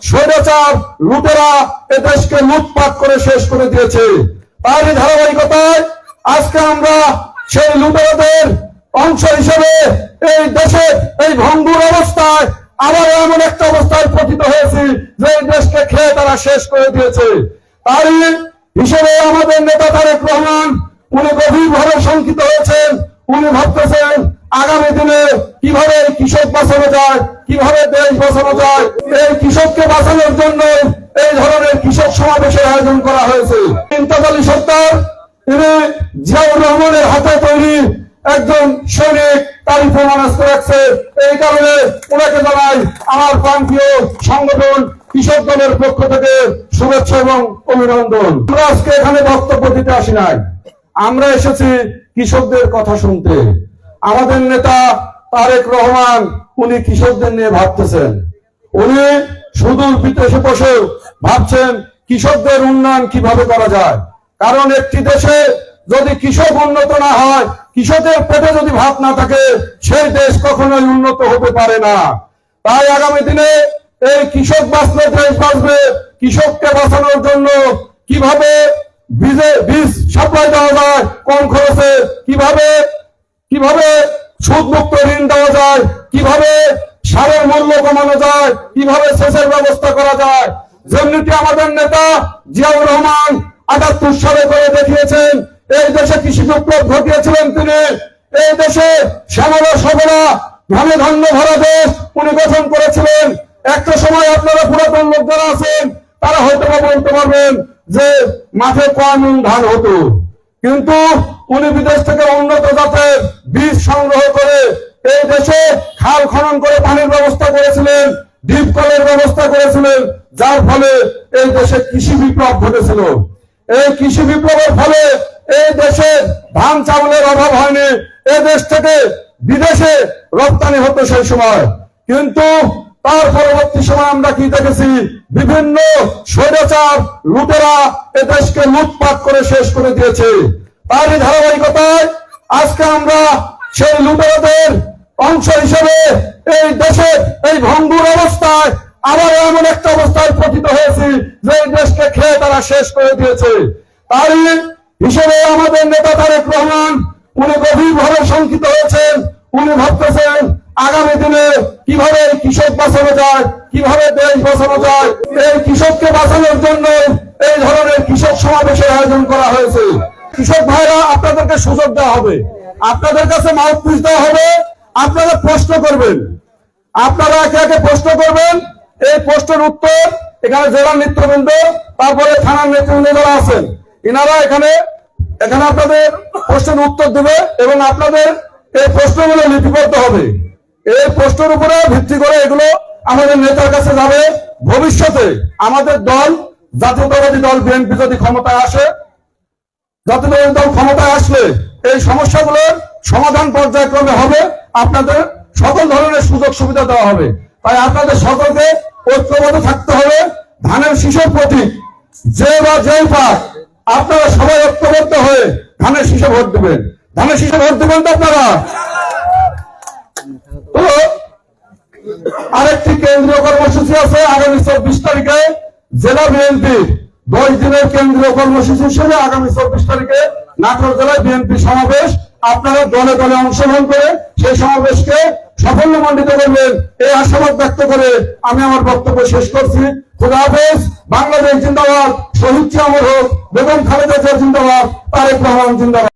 স্বৈরাচার লুটেরা এ দেশকে লুটপাট করে শেষ করে দিয়েছে। তারই ধারাবাহিকতায় আজকে আমরা সেই লুটেরাদের অংশ হিসেবে এই দেশের এই ভঙ্গুর অবস্থায় আবার এমন একটা অবস্থায় পতিত হয়েছি যে এই দেশকে খেয়ে তারা শেষ করে দিয়েছে। তারই হিসেবে আমাদের নেতা তারেক রহমান উনি গভীরভাবে শঙ্কিত হয়েছেন। উনি ভাবতেছেন আগামী দিনে কিভাবে কৃষক বাঁচানো যায়, কিভাবে দেশ বাঁচানো যায়। এই কৃষককে বাঁচানোর জন্য এই ধরনের কৃষক সমাবেশের আয়োজন করা হয়েছে। ইন্তেজালি সরকার তিনি জিয়াউর রহমানের হাতে তৈরি একজন সৈনিক, তারই প্রমাণ আসতে রাখছে। এই কারণে ওনাকে জানাই আমার প্রান্তীয় সংগঠন কৃষক দলের পক্ষ থেকে শুভেচ্ছা এবং অভিনন্দন। আমরা আজকে এখানে বক্তব্য দিতে আসি নাই, আমরা এসেছি কৃষকদের কথা শুনতে। আমাদের নেতা তারেক রহমান উনি কৃষকদের নিয়ে ভাবতেছেন। উনি সুদূর বিদেশে বসে ভাবছেন কৃষকদের উন্নয়ন কিভাবে করা যায়। কারণ একটি দেশে যদি কৃষক উন্নত না হয়, কৃষকের পেটে যদি ভাত না থাকে, সেই দেশ কখনোই উন্নত হতে পারে না। তাই আগামী দিনে এই কৃষক বাঁচলে দেশ বাঁচবে। কৃষককে বাঁচানোর জন্য কিভাবে বীজ সাপ্লাই দেওয়া যায় কম খরচে, কিভাবে সুদ মুক্ত ঋণ দেওয়া যায়, কিভাবে সারের মূল্য কমানো যায়, কিভাবে সেচের ব্যবস্থা করা যায়। যেমনিটি আমাদের নেতা জিয়াউর রহমান ৭৮ সালে করে দেখিয়েছেন। এই দেশে কৃষি বিপ্লব ঘটিয়েছিলেন তিনি। এই দেশে শ্যামলা সবলা ধানে ধান্য ভরা দেশ উনি গঠন করেছিলেন। একটা সময় আপনারা পুরাতন লোক যারা আছেন তারা হয়তো বলতে পারবেন যে মাঠে কয় মণ ধান হতো, কিন্তু উনি বিদেশ থেকে উন্নত জাতের বীজ সংগ্রহ করে এই দেশে খাল খনন করে পানির ব্যবস্থা করেছিলেন, ডিপ কলের ব্যবস্থা করেছিলেন, যার ফলে এই দেশে কৃষি বিপ্লব ঘটেছিল। এই কৃষি বিপ্লবের ফলে এই দেশে ধান চাউলের অভাব হয়নি। এই দেশ থেকে বিদেশে রপ্তানি হতো সেই সময়। কিন্তু তার পরবর্তী সময় আমরা কি দেখেছি, বিভিন্ন স্বৈরাচার লুটেরা এ দেশকে লুটপাট করে শেষ করে দিয়েছে। তারই ধারাবাহিকতায় আজকে আমরা সেই লুটেরাদের অংশ হিসেবে এই দেশের এই ভঙ্গুর অবস্থায় আবার এমন একটা অবস্থায় পতিত হয়েছি যে এই দেশকে খেয়ে তারা শেষ করে দিয়েছে। তারই হিসেবে আমাদের নেতা তারেক রহমান উনি গভীরভাবে শঙ্কিত হয়েছেন। উনি ভাবতেছেন আগামী দিনে কিভাবে কৃষক বাঁচানো যায়, কিভাবে দেশ বাঁচানো যায়। এই কৃষককে বাঁচানোর জন্য এই ধরনের কৃষক সমাবেশের আয়োজন করা হয়েছে। কৃষক ভাইরা আপনাদেরকে সুযোগ দেওয়া হবে, আপনাদের কাছে মাউথপিস দেওয়া হবে, আপনারা প্রশ্ন করবেন, আপনারা একে একে প্রশ্ন করবেন। এই প্রশ্নের উত্তর এখানে জেলা নেতৃবৃন্দ, তারপরে থানার নেতৃবৃন্দ যারা আছেন এনারা এখানে আপনাদের প্রশ্নের উত্তর দেবে এবং আপনাদের এই প্রশ্নগুলো লিপিবদ্ধ হবে। এই প্রশ্নের উপরে ভিত্তি করে এগুলো আমাদের নেতার কাছে যাবে। ভবিষ্যতে আমাদের দল জাতীয়তাবাদী দল বিএনপি যদি ক্ষমতায় আসে, জাতীয়তাবাদী দল ক্ষমতায় আসলে এই সমস্যাগুলোর সমাধান পর্যায়ক্রমে হবে, আপনাদের সকল ধরনের সুযোগ সুবিধা দেওয়া হবে। তাই আপনাদের সকলকে ঐক্যবদ্ধ থাকতে হবে। ধানের শীষের প্রতীক যে বা যেই পাক, আপনারা সবাই ঐক্যবদ্ধ হয়ে ধানের শীষে ভোট দেবেন। ধানের শীষে ভোট দেবেন তো আপনারা। তো আরেকটি কেন্দ্রীয় কর্মসূচি আছে আগামী 24 তারিখে জেলা বিএনপির 10 দিনের কেন্দ্রীয় কর্মসূচি হিসেবে আগামী 24 তারিখে নাটোর জেলায় বিএনপি সমাবেশ। আপনারা দলে দলে অংশগ্রহণ করে সেই সমাবেশকে সাফল্যমণ্ডিত করবেন, এই আশাবাদ ব্যক্ত করে আমি আমার বক্তব্য শেষ করছি। খোদা হাফেজ। বাংলাদেশ জিন্দাবাদ, শহীদ জিয়া অমর হোক, বেগম খালেদা জিয়া জিন্দাবাদ, তারেক রহমান জিন্দাবাদ।